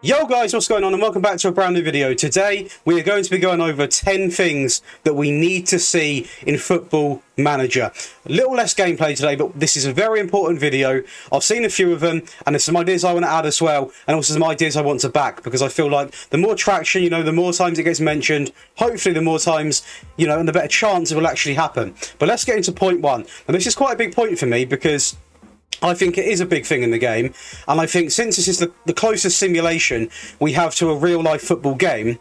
Yo guys, what's going on and welcome back to a brand new video. Today we are going to be going over 10 things that we need to see in Football Manager. A little less gameplay today, but this is a very important video. I've seen a few of them and there's some ideas I want to add as well, and also some ideas I want to back, because I feel like the more traction, the more times it gets mentioned, hopefully the more times, and the better chance it will actually happen. But let's get into point one. And this is quite a big point for me because I think it is a big thing in the game, and I think since this is the closest simulation we have to a real-life football game,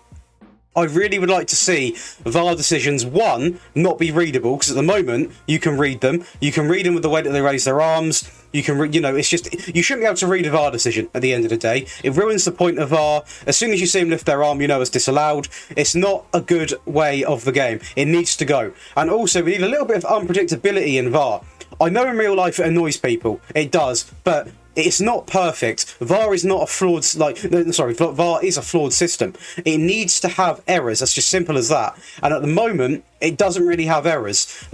I really would like to see VAR decisions, one, not be readable, because at the moment you can read them. You can read them with the way that they raise their arms. You can, it's just, you shouldn't be able to read a VAR decision at the end of the day. It ruins the point of VAR. As soon as you see them lift their arm, it's disallowed. It's not a good way of the game. It needs to go. And also, we need a little bit of unpredictability in VAR. I know in real life it annoys people. It does, but it's not perfect. VAR is not a flawed, VAR is a flawed system. It needs to have errors. That's just simple as that. And at the moment, it doesn't really have errors.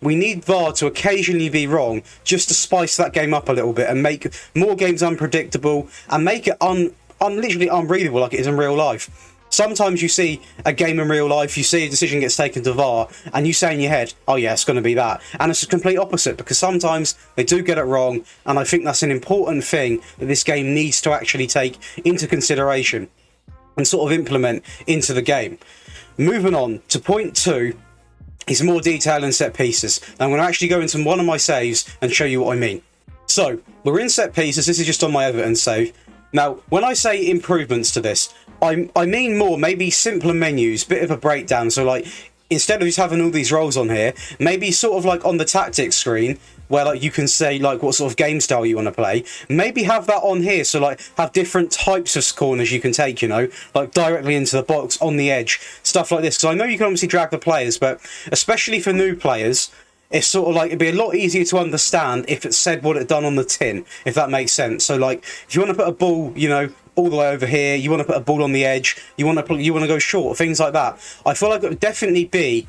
We need VAR to occasionally be wrong just to spice that game up a little bit and make more games unpredictable and make it literally unreadable like it is in real life. Sometimes you see a game in real life, you see a decision gets taken to VAR, and you say in your head, oh yeah, it's going to be that. And it's the complete opposite, because sometimes they do get it wrong, and I think that's an important thing that this game needs to actually take into consideration and sort of implement into the game. Moving on to point two is more detail in set pieces. Now I'm going to actually go into one of my saves and show you what I mean. So, we're in set pieces, this is just on my Everton save. Now, when I say improvements to this, I mean more maybe simpler menus, bit of a breakdown. So instead of just having all these roles on here, maybe sort of on the tactics screen where you can say what sort of game style you want to play, maybe have that on here. So have different types of corners you can take, directly into the box, on the edge, stuff like this. Because I know you can obviously drag the players, but especially for new players, it's sort of it'd be a lot easier to understand if it said what it done on the tin, if that makes sense. So if you want to put a ball, all the way over here, you want to put a ball on the edge, you want to go short, things like that. I feel like it would definitely be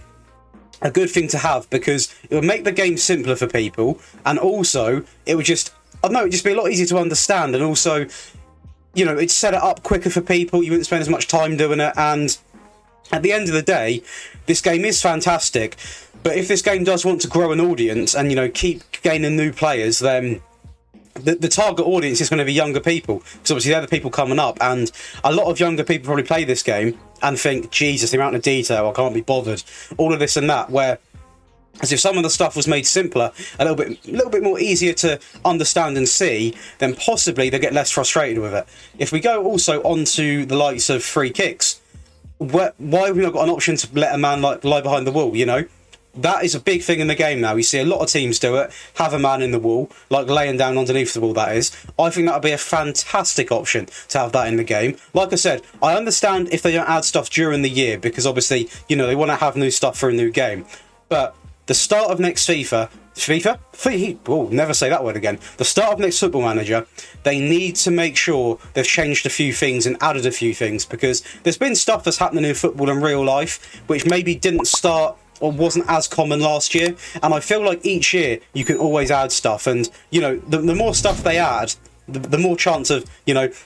a good thing to have, because it would make the game simpler for people, and also it would just, it'd just be a lot easier to understand, and also, it'd set it up quicker for people. You wouldn't spend as much time doing it, and at the end of the day, this game is fantastic. But if this game does want to grow an audience and, keep gaining new players, then the target audience is going to be younger people, because obviously they're the people coming up, and a lot of younger people probably play this game and think, Jesus, the amount of detail, I can't be bothered, all of this and that, where as if some of the stuff was made simpler, a little bit more easier to understand and see, then possibly they get less frustrated with it. If we go also onto the likes of free kicks, why have we not got an option to let a man lie behind the wall, That is a big thing in the game now. You see a lot of teams do it, have a man in the wall, laying down underneath the wall, that is. I think that would be a fantastic option to have that in the game. Like I said, I understand if they don't add stuff during the year, because obviously, they want to have new stuff for a new game. But the start of next FIFA, never say that word again. The start of next Football Manager, they need to make sure they've changed a few things and added a few things, because there's been stuff that's happening in football in real life, which maybe didn't start or wasn't as common last year, and I feel like each year you can always add stuff, and the more stuff they add, the more chance of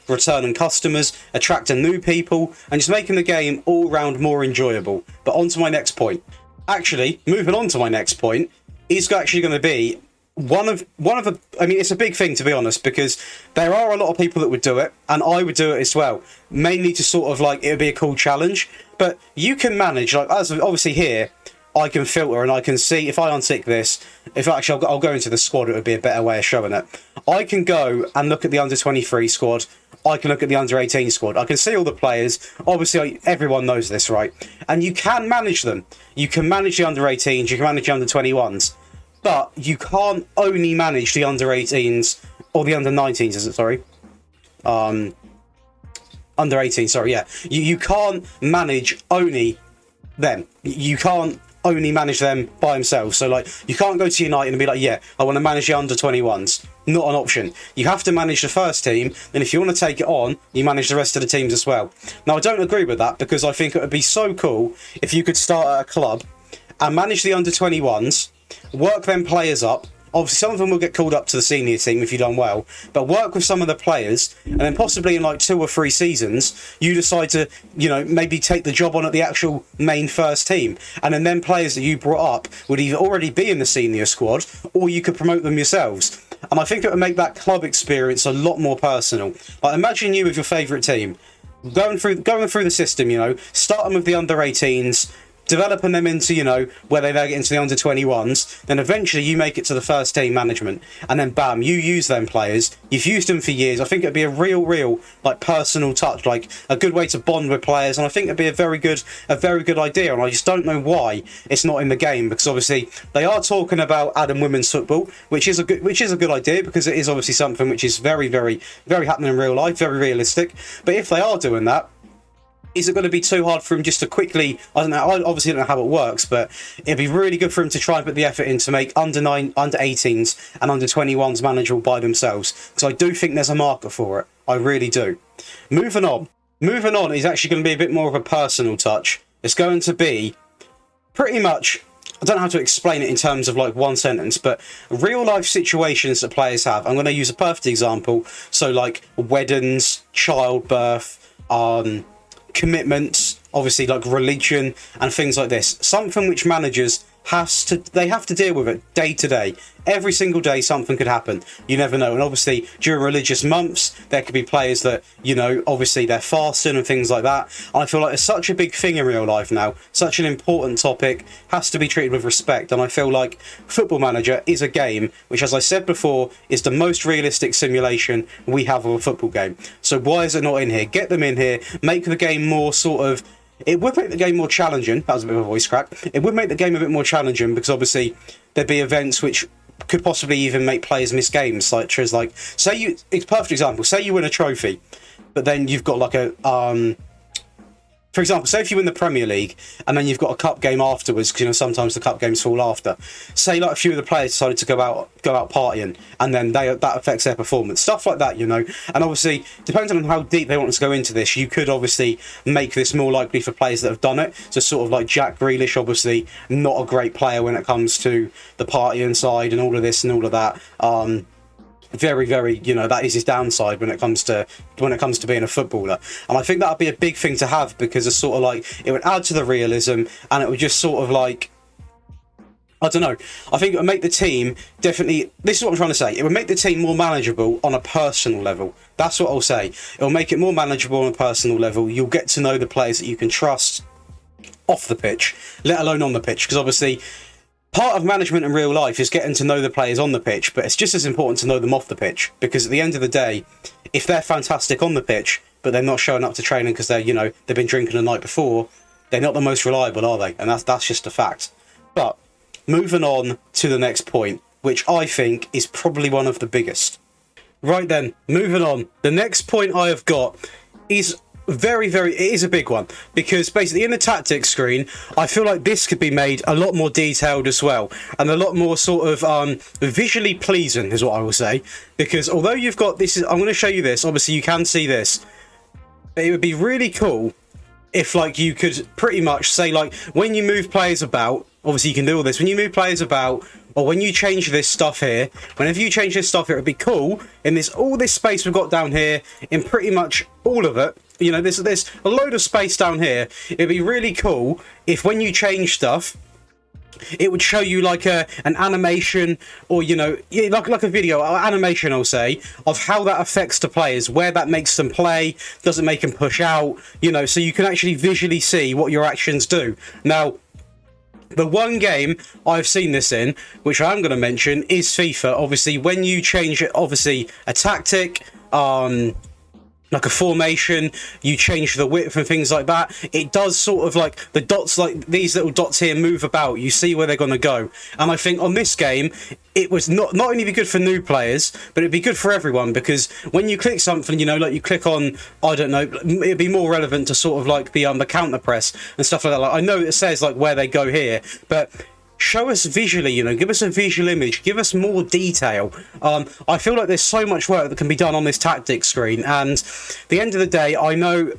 returning customers, attracting new people, and just making the game all round more enjoyable. But on to my next point. Actually, moving on to my next point is actually going to be one of the, it's a big thing, to be honest, because there are a lot of people that would do it, and I would do it as well, mainly to sort of it would be a cool challenge. But you can manage, as obviously here, I can filter and I can see if I untick this, I'll go into the squad, it would be a better way of showing it. I can go and look at the under-23 squad, I can look at the under-18 squad, I can see all the players, obviously everyone knows this, right? And you can manage them. You can manage the under-18s, you can manage the under-21s, but you can't only manage the under-18s, or the under-19s, is it, sorry? Under-18, sorry, yeah. You can't manage only them. You can't only manage them by themselves. So you can't go to United and be yeah, I want to manage the under-21s. Not an option. You have to manage the first team, and if you want to take it on, you manage the rest of the teams as well. Now, I don't agree with that, because I think it would be so cool if you could start at a club and manage the under-21s, work them players up, Obviously, some of them will get called up to the senior team if you've done well, but work with some of the players, and then possibly in like 2 or 3 seasons, you decide to, you know, maybe take the job on at the actual main first team, and then players that you brought up would either already be in the senior squad, or you could promote them yourselves. And I think it would make that club experience a lot more personal. Like, imagine you with your favourite team, going through the system, you know, starting with the under-18s, developing them into, you know, where they then get into the under-21s, then eventually you make it to the first team management, and then bam, you use them players, you've used them for years. I think it'd be a real like personal touch, like a good way to bond with players, and I think it'd be a very good idea. And I just don't know why it's not in the game, because obviously they are talking about adding women's football, which is a good idea, because it is obviously something which is very happening in real life, very realistic. But if they are doing that, is it going to be too hard for him just to quickly, I don't know, I obviously don't know how it works, but it'd be really good for him to try and put the effort in to make under 18s and under 21s manageable by themselves, because I do think there's a market for it. I really do. Moving on is actually going to be a bit more of a personal touch. It's going to be pretty much, I don't know how to explain it in terms of like one sentence, but real life situations that players have. I'm going to use a perfect example. So like weddings, childbirth, commitments, obviously like religion and things like this. Something which managers have to deal with it day to day. Every single day something could happen. You never know. And obviously during religious months there could be players that, you know, obviously they're fasting and things like that. And I feel like it's such a big thing in real life now, such an important topic, has to be treated with respect. And I feel like Football Manager is a game which, as I said before, is the most realistic simulation we have of a football game. So why is it not in here? Get them in here, make the game more sort of, it would make the game more challenging. That was a bit of a voice crack. It would make the game a bit more challenging, because obviously there'd be events which could possibly even make players miss games, such as like, say you, it's a perfect example, say you win a trophy, but then you've got like a for example, say if you win the Premier League and then you've got a cup game afterwards, because, you know, sometimes the cup games fall after. Say like a few of the players decided to go out partying, and then that affects their performance. Stuff like that, you know. And obviously, depending on how deep they want to go into this, you could obviously make this more likely for players that have done it. So sort of like Jack Grealish, obviously not a great player when it comes to the partying side and all of this and all of that. Very, you know, that is his downside when it comes to being a footballer. And I think that would be a big thing to have, because it's sort of like, it would add to the realism, and it would just sort of like, I don't know, I think it would make the team definitely, this is what I'm trying to say, it would make the team more manageable on a personal level. That's what I'll say. It will make it more manageable on a personal level. You'll get to know the players that you can trust off the pitch, let alone on the pitch, because obviously part of management in real life is getting to know the players on the pitch, but it's just as important to know them off the pitch, because at the end of the day, if they're fantastic on the pitch, but they're not showing up to training because they're, you know, they've been drinking the night before, they're not the most reliable, are they? And that's just a fact. But moving on to the next point, which I think is probably one of the biggest. Right then, moving on. The next point I have got is it is a big one, because basically in the tactics screen, I feel like this could be made a lot more detailed as well, and a lot more sort of visually pleasing is what I will say, because although you've got this, I'm going to show you this, obviously you can see this, it would be really cool if like you could pretty much say like when you move players about, obviously you can do all this, when you move players about, or when you change this stuff here, whenever you change this stuff here, it'd be cool in this, all this space we've got down here, in pretty much all of it, you know, there's a load of space down here. It'd be really cool if when you change stuff, it would show you like an animation, or, you know, like a video or animation, I'll say, of how that affects the players, where that makes them play, does it make them push out, you know, so you can actually visually see what your actions do. Now, the one game I've seen this in, which I am going to mention, is FIFA. Obviously, when you change it, obviously a tactic, like a formation, you change the width and things like that, it does sort of like the dots, like these little dots here move about, you see where they're going to go. And I think on this game it was not only be good for new players, but it'd be good for everyone, because when you click something, you know, like you click on, I don't know, it'd be more relevant to sort of like the counter press and stuff like that. Like, I know it says like where they go here, but show us visually, you know, give us a visual image, give us more detail. I feel like there's so much work that can be done on this tactics screen, and at the end of the day, I know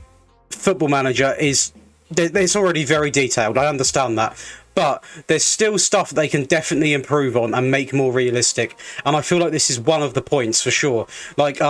Football Manager is, it's already very detailed, I understand that, but there's still stuff they can definitely improve on and make more realistic. And I feel like this is one of the points for sure. Like,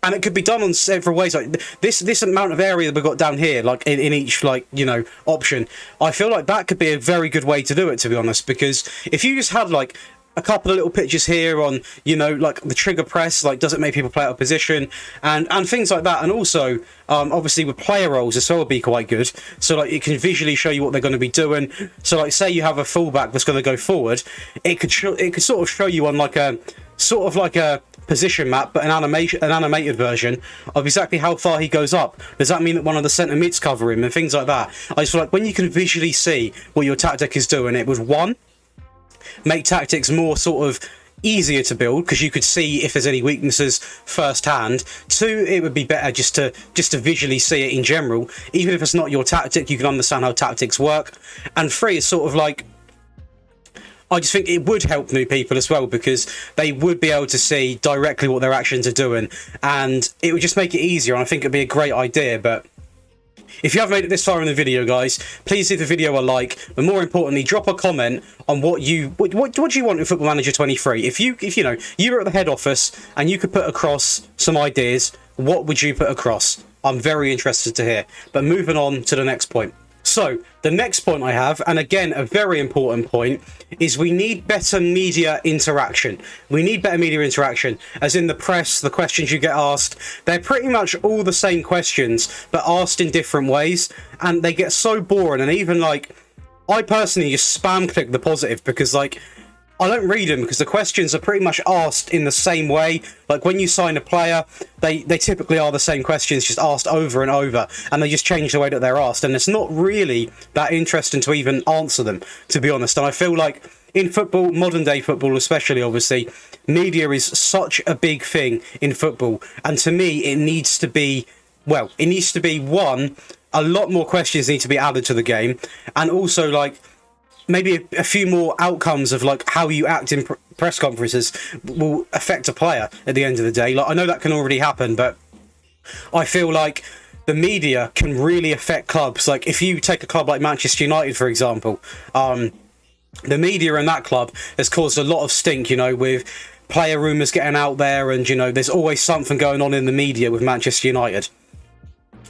and it could be done on several ways. Like this amount of area that we've got down here, like in each, like, you know, option, I feel like that could be a very good way to do it, to be honest. Because if you just had like a couple of little pictures here on, you know, like the trigger press, like does it make people play out of position, and things like that. And also, obviously with player roles as well would be quite good. So like it can visually show you what they're going to be doing. So like say you have a fullback that's going to go forward, it could sort of show you on like a sort of like a position map, but an animated version of exactly how far he goes up. Does that mean that one of the centre mids cover him and things like that? I just feel like when you can visually see what your tactic is doing, it would, one, make tactics more sort of easier to build because you could see if there's any weaknesses firsthand. Two, it would be better just to visually see it in general. Even if it's not your tactic, you can understand how tactics work. And three, is sort of like, I just think it would help new people as well because they would be able to see directly what their actions are doing, and it would just make it easier. And I think it'd be a great idea. But if you have made it this far in the video, guys, please give the video a like, but more importantly, drop a comment on what do you want in Football Manager 23. If you know you were at the head office and you could put across some ideas, what would you put across? I'm very interested to hear. But moving on to the next point. So the next point I have, and again a very important point, is we need better media interaction. We need better media interaction, as in the press, the questions you get asked, they're pretty much all the same questions, but asked in different ways, and they get so boring. And even like, I personally just spam click the positive because like, I don't read them because the questions are pretty much asked in the same way. Like when you sign a player, they typically are the same questions, just asked over and over, and they just change the way that they're asked. And it's not really that interesting to even answer them, to be honest. And I feel like in football, modern day football especially, obviously, media is such a big thing in football. And to me, it needs to be, well, it needs to be, one, a lot more questions need to be added to the game. And also like, maybe a few more outcomes of like how you act in press conferences will affect a player at the end of the day. Like I know that can already happen, but I feel like the media can really affect clubs. Like if you take a club like Manchester United, for example, the media in that club has caused a lot of stink, you know, with player rumours getting out there, and you know, there's always something going on in the media with Manchester United.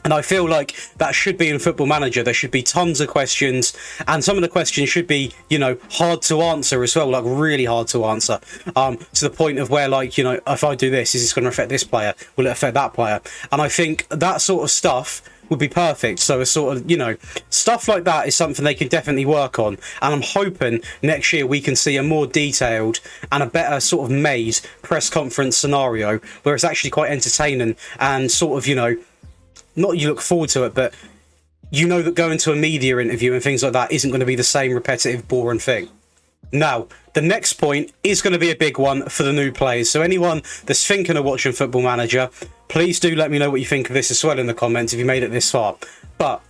And I feel like that should be in Football Manager. There should be tons of questions, and some of the questions should be, you know, hard to answer as well, like really hard to answer, to the point of where, like, you know, if I do this, is this going to affect this player? Will it affect that player? And I think that sort of stuff would be perfect. So a sort of, you know, stuff like that is something they can definitely work on. And I'm hoping next year we can see a more detailed and a better sort of made press conference scenario where it's actually quite entertaining and sort of, you know, not you look forward to it, but you know that going to a media interview and things like that isn't going to be the same repetitive, boring thing. Now, the next point is going to be a big one for the new players. So anyone that's thinking of watching Football Manager, please do let me know what you think of this as well in the comments if you made it this far. But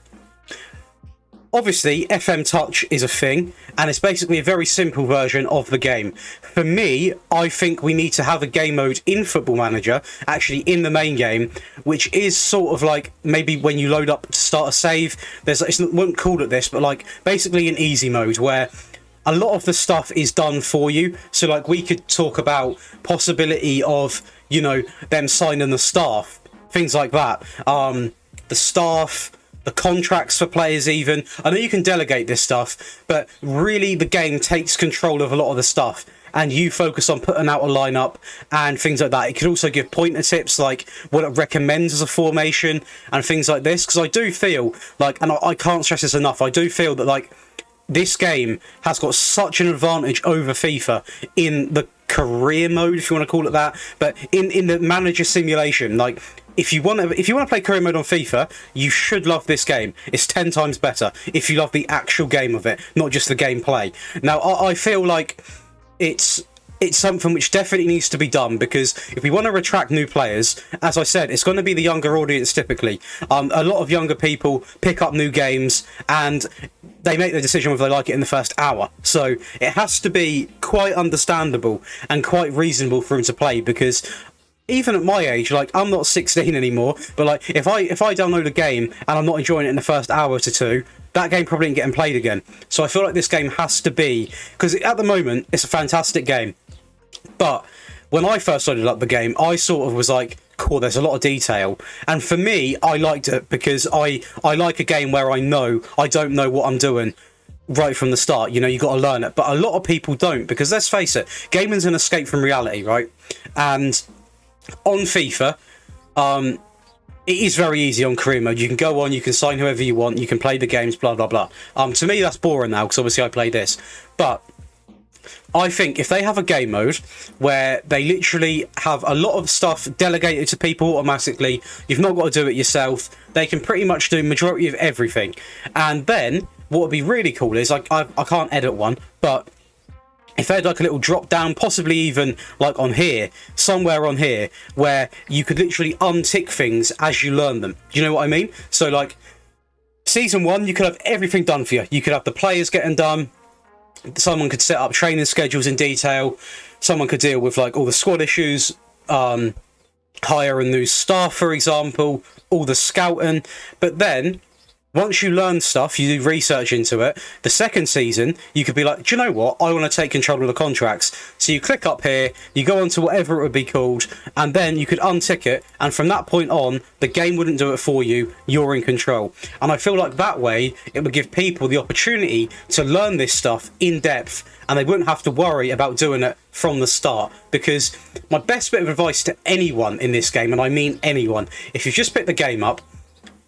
obviously, FM Touch is a thing, and it's basically a very simple version of the game. For me, I think we need to have a game mode in Football Manager, actually in the main game, which is sort of like maybe when you load up to start a save, there's, I won't call it this, but like basically an easy mode where a lot of the stuff is done for you. So like we could talk about possibility of, you know, them signing the staff, things like that. The staff, the contracts for players even. I know you can delegate this stuff, but really the game takes control of a lot of the stuff, and you focus on putting out a lineup and things like that. It could also give pointer tips like what it recommends as a formation and things like this, because I do feel like, and I can't stress this enough, I do feel that like this game has got such an advantage over FIFA in the career mode, if you want to call it that, but in the manager simulation. Like if you want to play career mode on FIFA, you should love this game. It's 10 times better if you love the actual game of it, not just the gameplay. Now I feel like it's something which definitely needs to be done, because if we want to attract new players, as I said, it's going to be the younger audience typically. A lot of younger people pick up new games and they make the decision whether they like it in the first hour. So it has to be quite understandable and quite reasonable for them to play, because even at my age, like I'm not 16 anymore, but like if I download a game and I'm not enjoying it in the first hour to two, that game probably ain't getting played again. So I feel like this game has to be, because at the moment it's a fantastic game, but when I first loaded up the game, I sort of was like, cool, there's a lot of detail. And for me, I liked it because I like a game where I know I don't know what I'm doing right from the start. You know, you got to learn it. But a lot of people don't, because let's face it, gaming's an escape from reality, right? And on FIFA, it is very easy on career mode. You can go on, you can sign whoever you want, you can play the games, blah, blah, blah. To me, that's boring now, because obviously I play this. But I think if they have a game mode where they literally have a lot of stuff delegated to people automatically, you've not got to do it yourself, they can pretty much do majority of everything. And then what would be really cool is, like, I can't edit one, but if they had like a little drop down, possibly even like on here, somewhere on here, where you could literally untick things as you learn them. Do you know what I mean? So like season 1, you could have everything done for you. You could have the players getting done. Someone could set up training schedules in detail. Someone could deal with like all the squad issues, hire a new staff, for example, all the scouting. But then once you learn stuff, you do research into it, the second season, you could be like, do you know what? I want to take control of the contracts. So you click up here, you go on to whatever it would be called, and then you could untick it. And from that point on, the game wouldn't do it for you. You're in control. And I feel like that way, it would give people the opportunity to learn this stuff in depth, and they wouldn't have to worry about doing it from the start. Because my best bit of advice to anyone in this game, and I mean anyone, if you've just picked the game up,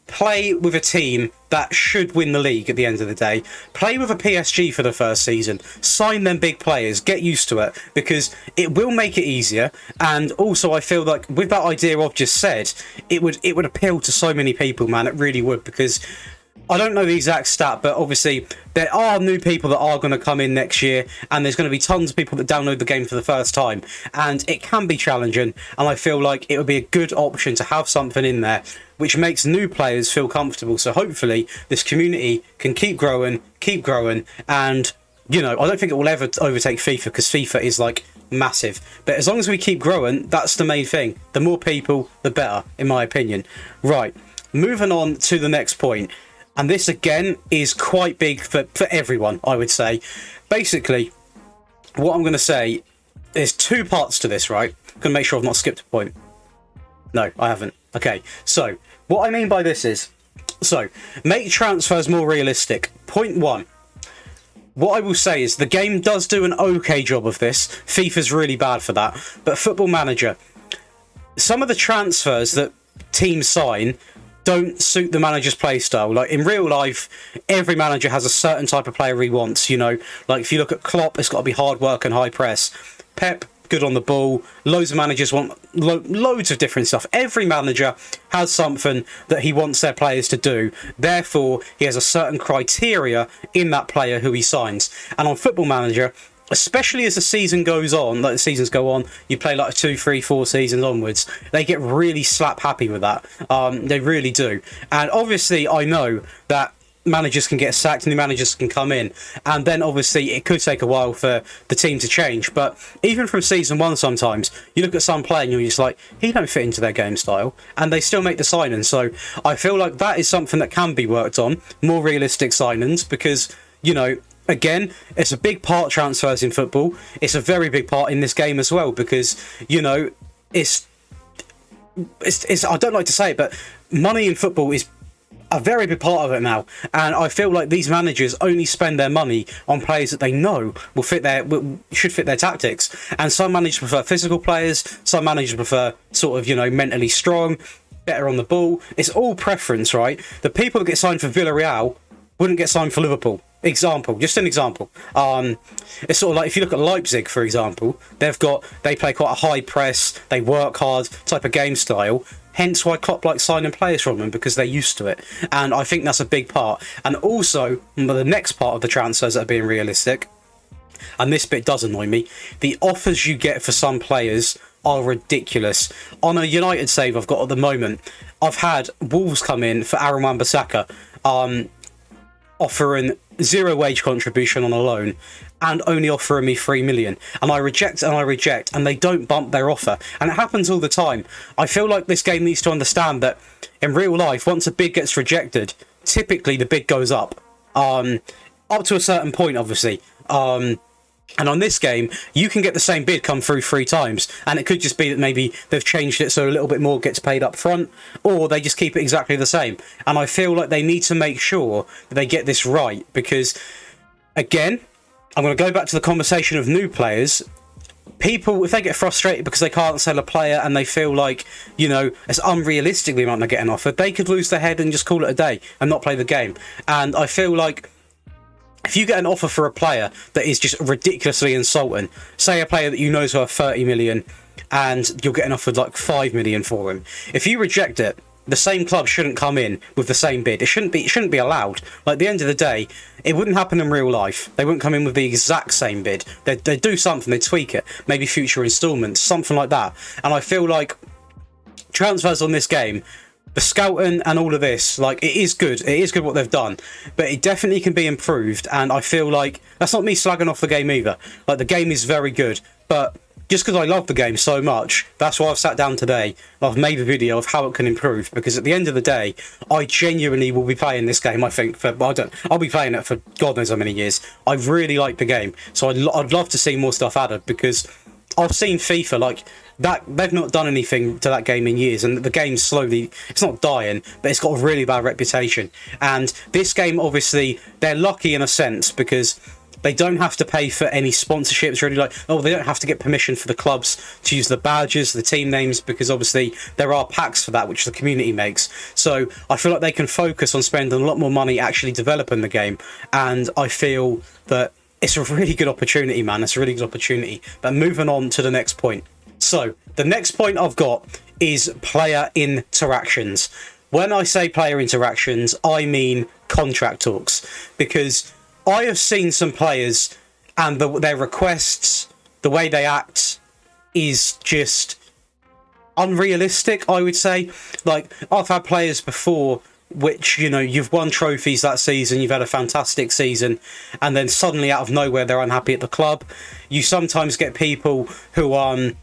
play with a team that should win the league at the end of the day. Play with a PSG for the first season. Sign them big players. Get used to it, because it will make it easier. And also, I feel like with that idea I've just said, it would appeal to so many people, man. It really would, because I don't know the exact stat, but obviously there are new people that are going to come in next year, and there's going to be tons of people that download the game for the first time, and it can be challenging. And I feel like it would be a good option to have something in there which makes new players feel comfortable. So hopefully this community can keep growing, and you know, I don't think it will ever overtake FIFA, because FIFA is like massive. But as long as we keep growing, that's the main thing. The more people, the better, in my opinion. Right, moving on to the next point. And this, again, is quite big for everyone, I would say. Basically, what I'm going to say, there's 2 parts to this, right? I'm going to make sure I've not skipped a point. No, I haven't. Okay, so what I mean by this is, so make transfers more realistic. Point 1. What I will say is the game does do an okay job of this. FIFA's really bad for that. But Football Manager, some of the transfers that teams sign don't suit the manager's play style. Like in real life, every manager has a certain type of player he wants, you know. Like if you look at Klopp, it's got to be hard work and high press. Pep, good on the ball. Loads of managers want loads of different stuff. Every manager has something that he wants their players to do. Therefore, he has a certain criteria in that player who he signs. And on Football Manager, especially as the season goes on, like the seasons go on, you play like 2, 3, 4 seasons onwards, they get really slap happy with that. They really do. And obviously, I know that managers can get sacked, new managers can come in, and then obviously it could take a while for the team to change. But even from season 1, sometimes you look at some player and you're just like, he don't fit into their game style, and they still make the signings. So I feel like that is something that can be worked on, more realistic signings, because, you know, again, it's a big part, transfers in football. It's a very big part in this game as well, because, you know, it's I don't like to say it, but money in football is a very big part of it now. And I feel like these managers only spend their money on players that they know should fit their tactics. And some managers prefer physical players, some managers prefer sort of, you know, mentally strong, better on the ball. It's all preference, right? The people that get signed for Villarreal wouldn't get signed for Liverpool. Just an example. It's sort of like if you look at Leipzig, for example, they play quite a high press, they work hard type of game style. Hence why Klopp likes signing players from them, because they're used to it. And I think that's a big part. And also, the next part of the transfers that are being realistic, and this bit does annoy me, the offers you get for some players are ridiculous. On a United save I've got at the moment, I've had Wolves come in for Aaron Wan-Bissaka, offering 0 wage contribution on a loan, and only offering me 3 million. And I reject, and they don't bump their offer. And it happens all the time. I feel like this game needs to understand that in real life, once a bid gets rejected, typically the bid goes up. up to a certain point, obviously. And on this game, you can get the same bid come through 3 times, and it could just be that maybe they've changed it so a little bit more gets paid up front, or they just keep it exactly the same. And I feel like they need to make sure that they get this right, because, again, I'm going to go back to the conversation of new players. People, if they get frustrated because they can't sell a player and they feel like, you know, it's unrealistic the amount they're getting offered, they could lose their head and just call it a day and not play the game. And I feel like if you get an offer for a player that is just ridiculously insulting, say a player that you know is worth 30 million and you're getting offered like 5 million for him, if you reject it, the same club shouldn't come in with the same bid. It shouldn't be allowed. Like, at the end of the day, it wouldn't happen in real life. They wouldn't come in with the exact same bid. They'd do something, they'd tweak it, maybe future instalments, something like that. And I feel like transfers on this game, the scouting and all of this, like, it is good. It is good what they've done, but it definitely can be improved. And I feel like that's not me slagging off the game either. Like, the game is very good, but just because I love the game so much, that's why I've sat down today. I've made a video of how it can improve, because at the end of the day, I genuinely will be playing this game. I think I'll be playing it for God knows how many years. I really like the game, so I'd love to see more stuff added, because I've seen FIFA like that. They've not done anything to that game in years, and the game's slowly, it's not dying, but it's got a really bad reputation. And this game, obviously, they're lucky in a sense, because they don't have to pay for any sponsorships, really. Like, oh, they don't have to get permission for the clubs to use the badges, the team names, because obviously there are packs for that, which the community makes. So I feel like they can focus on spending a lot more money actually developing the game. And I feel that it's a really good opportunity, man. It's a really good opportunity. But moving on to the next point. So the next point I've got is player interactions. When I say player interactions, I mean contract talks, because I have seen some players and their requests, the way they act, is just unrealistic, I would say. Like, I've had players before which, you know, you've won trophies that season, you've had a fantastic season, and then suddenly out of nowhere they're unhappy at the club. You sometimes get people who aren't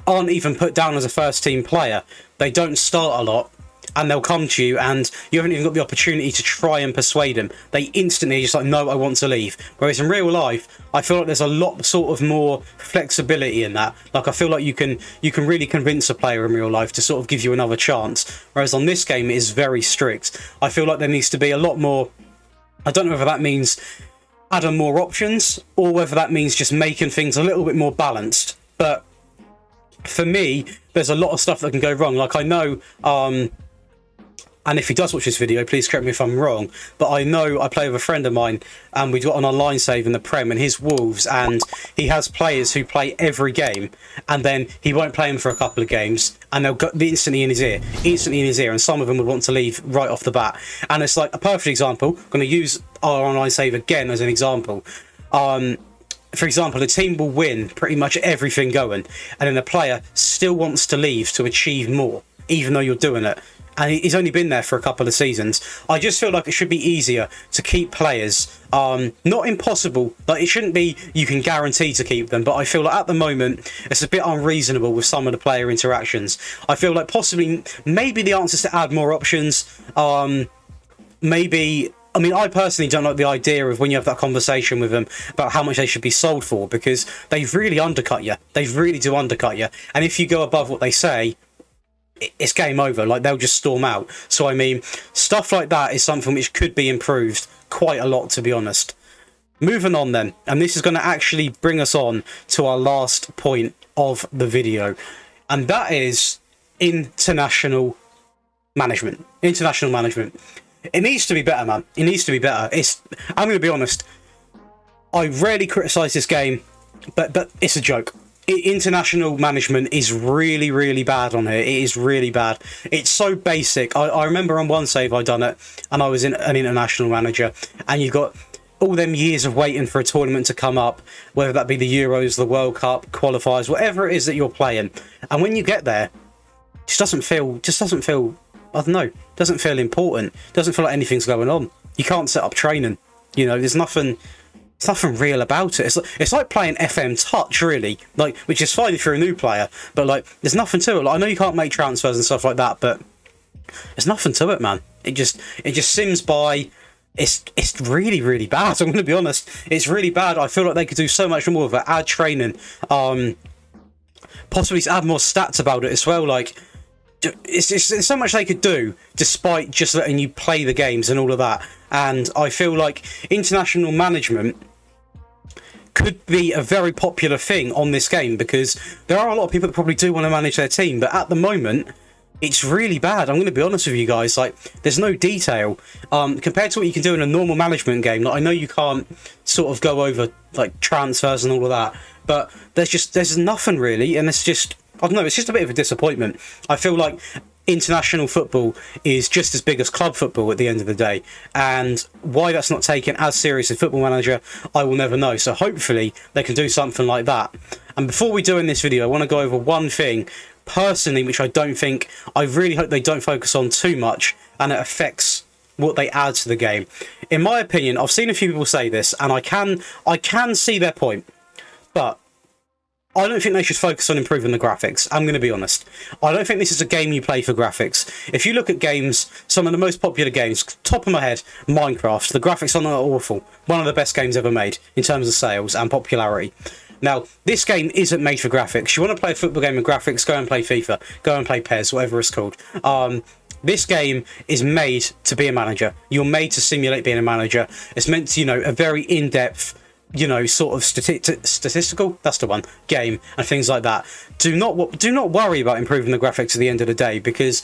even put down as a first team player. They don't start a lot, and they'll come to you and you haven't even got the opportunity to try and persuade them. They instantly just like, no, I want to leave. Whereas in real life, I feel like there's a lot sort of more flexibility in that. Like, I feel like you can really convince a player in real life to sort of give you another chance. Whereas on this game, it is very strict. I feel like there needs to be a lot more. I don't know whether that means adding more options or whether that means just making things a little bit more balanced. But for me, there's a lot of stuff that can go wrong. Like, I know, and if he does watch this video, please correct me if I'm wrong, but I know I play with a friend of mine and we've got an online save in the Prem and his Wolves, and he has players who play every game and then he won't play them for a couple of games and they'll go instantly in his ear, and some of them would want to leave right off the bat. And it's like a perfect example. I'm going to use our online save again as an example. For example, a team will win pretty much everything going, and then the player still wants to leave to achieve more, even though you're doing it. And he's only been there for a couple of seasons. I just feel like it should be easier to keep players. Not impossible. Like, it shouldn't be you can guarantee to keep them, but I feel like at the moment it's a bit unreasonable with some of the player interactions. I feel like possibly maybe the answer is to add more options. Maybe. I mean, I personally don't like the idea of when you have that conversation with them about how much they should be sold for, because they really undercut you. They really do undercut you. And if you go above what they say, it's game over. Like, they'll just storm out. So I mean, stuff like that is something which could be improved quite a lot, to be honest. Moving on then, and this is going to actually bring us on to our last point of the video, and that is international management. International management. It needs to be better, man. It needs to be better. I'm going to be honest, I rarely criticise this game, but it's a joke. International management is really, really bad on here. It is really bad. It's so basic. I remember on one save I done it, and I was in an international manager, and you've got all them years of waiting for a tournament to come up, whether that be the Euros, the World Cup, qualifiers, whatever it is that you're playing. And when you get there, it just doesn't feel, I don't know, doesn't feel important. Doesn't feel like anything's going on. You can't set up training. You know, there's nothing real about it. It's like playing FM Touch, really. Like, which is fine if you're a new player, but like, there's nothing to it. Like, I know you can't make transfers and stuff like that, but there's nothing to it, man. It just sims by. it's really, really bad. I'm going to be honest. It's really bad. I feel like they could do so much more with it. Add training, possibly add more stats about it as well. Like, it's so much they could do despite just letting you play the games and all of that. And I feel like international management could be a very popular thing on this game, because there are a lot of people that probably do want to manage their team, but at the moment it's really bad. I'm going to be honest with you guys. Like, there's no detail compared to what you can do in a normal management game. Like, I know you can't sort of go over like transfers and all of that, but there's nothing really, and it's just, I don't know, it's just a bit of a disappointment. I feel like international football is just as big as club football at the end of the day, and why that's not taken as serious as Football Manager, I will never know. So hopefully they can do something like that. And before we do in this video, I want to go over one thing personally which I really hope they don't focus on too much, and it affects what they add to the game. In my opinion, I've seen a few people say this, and I can see their point, but I don't think they should focus on improving the graphics. I'm going to be honest. I don't think this is a game you play for graphics. If you look at games, some of the most popular games, top of my head, Minecraft, the graphics on it are awful. One of the best games ever made in terms of sales and popularity. Now, this game isn't made for graphics. You want to play a football game with graphics, go and play FIFA, go and play PES, whatever it's called. This game is made to be a manager. You're made to simulate being a manager. It's meant to, you know, a very in-depth, you know, sort of statistical, that's the one, game and things like that. Do not worry about improving the graphics at the end of the day, because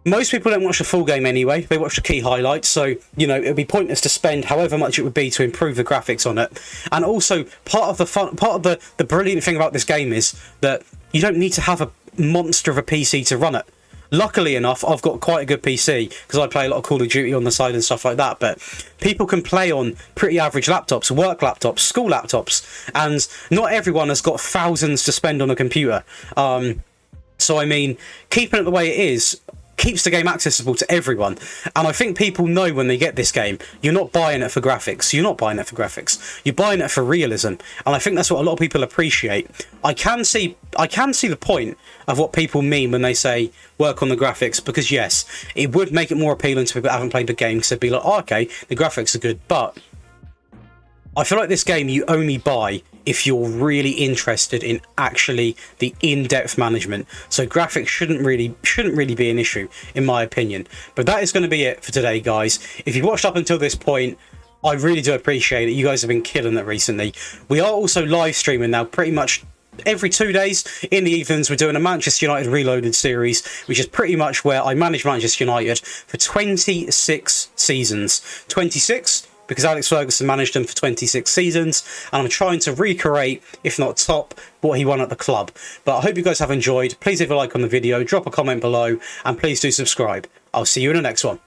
most people don't watch the full game anyway. They watch the key highlights, so, you know, it'd be pointless to spend however much it would be to improve the graphics on it. And also, part of the brilliant thing about this game is that you don't need to have a monster of a PC to run it. Luckily enough, I've got quite a good PC because I play a lot of Call of Duty on the side and stuff like that, but people can play on pretty average laptops, work laptops, school laptops, and not everyone has got thousands to spend on a computer. So, I mean, keeping it the way it is keeps the game accessible to everyone, and I think people know when they get this game, you're not buying it for graphics. You're not buying it for graphics. You're buying it for realism, and I think that's what a lot of people appreciate. I can see the point of what people mean when they say work on the graphics, because yes, it would make it more appealing to people that haven't played the game, because they'd be like, oh, okay, the graphics are good, but I feel like this game you only buy if you're really interested in actually the in-depth management. So graphics shouldn't really be an issue, in my opinion. But that is going to be it for today, guys. If you watched up until this point, I really do appreciate it. You guys have been killing it recently. We are also live streaming now pretty much every 2 days in the evenings. We're doing a Manchester United Reloaded series, which is pretty much where I manage Manchester United for 26 seasons. 26 because Alex Ferguson managed them for 26 seasons, and I'm trying to recreate, if not top, what he won at the club. But I hope you guys have enjoyed. Please leave a like on the video, drop a comment below, and please do subscribe. I'll see you in the next one.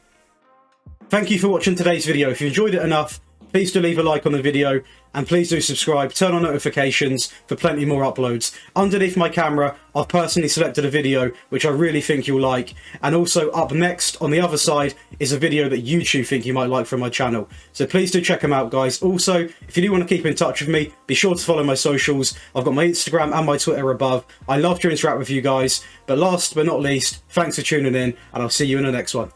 Thank you for watching today's video. If you enjoyed it enough, please do leave a like on the video, and please do subscribe, turn on notifications for plenty more uploads. Underneath my camera, I've personally selected a video which I really think you'll like, and also up next on the other side is a video that YouTube think you might like from my channel. So please do check them out, guys. Also, if you do want to keep in touch with me, be sure to follow my socials. I've got my Instagram and my Twitter above. I love to interact with you guys. But last but not least, thanks for tuning in, and I'll see you in the next one.